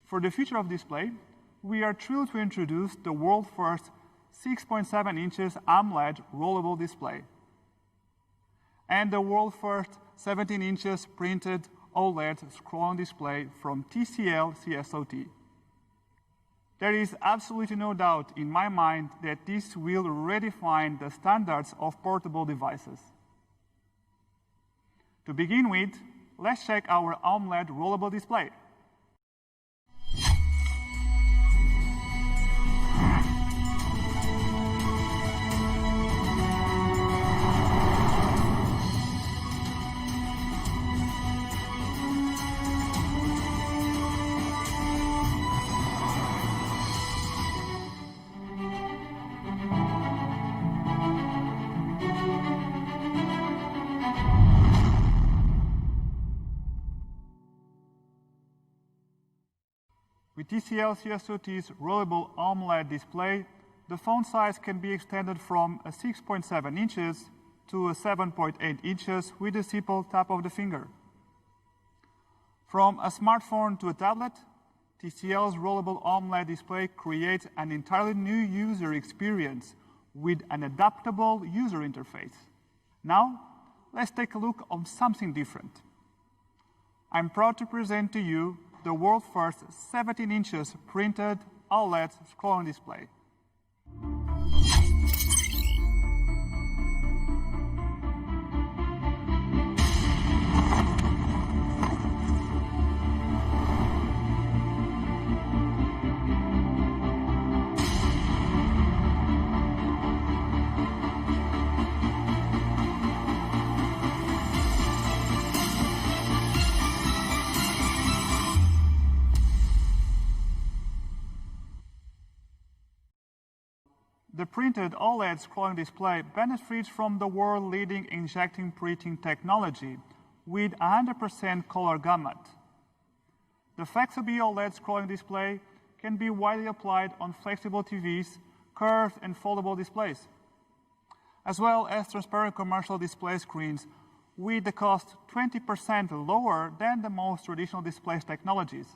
For the future of display, we are thrilled to introduce the world's first 6.7 inches AMOLED rollable display and the world's first 17 inches printed OLED scrolling display from TCL CSOT. There is absolutely no doubt in my mind that this will redefine the standards of portable devices. To begin with, let's check our AMOLED rollable display. With TCL CSOT's rollable AMOLED display, the font size can be extended from a 6.7 inches to a 7.8 inches with a simple tap of the finger. From a smartphone to a tablet, TCL's rollable AMOLED display creates an entirely new user experience with an adaptable user interface. Now, let's take a look at something different. I'm proud to present to you the world's first 17 inches printed OLED scrolling display. The printed OLED scrolling display benefits from the world-leading injecting printing technology with 100% color gamut. The flexible OLED scrolling display can be widely applied on flexible TVs, curved and foldable displays, as well as transparent commercial display screens with the cost 20% lower than the most traditional display technologies.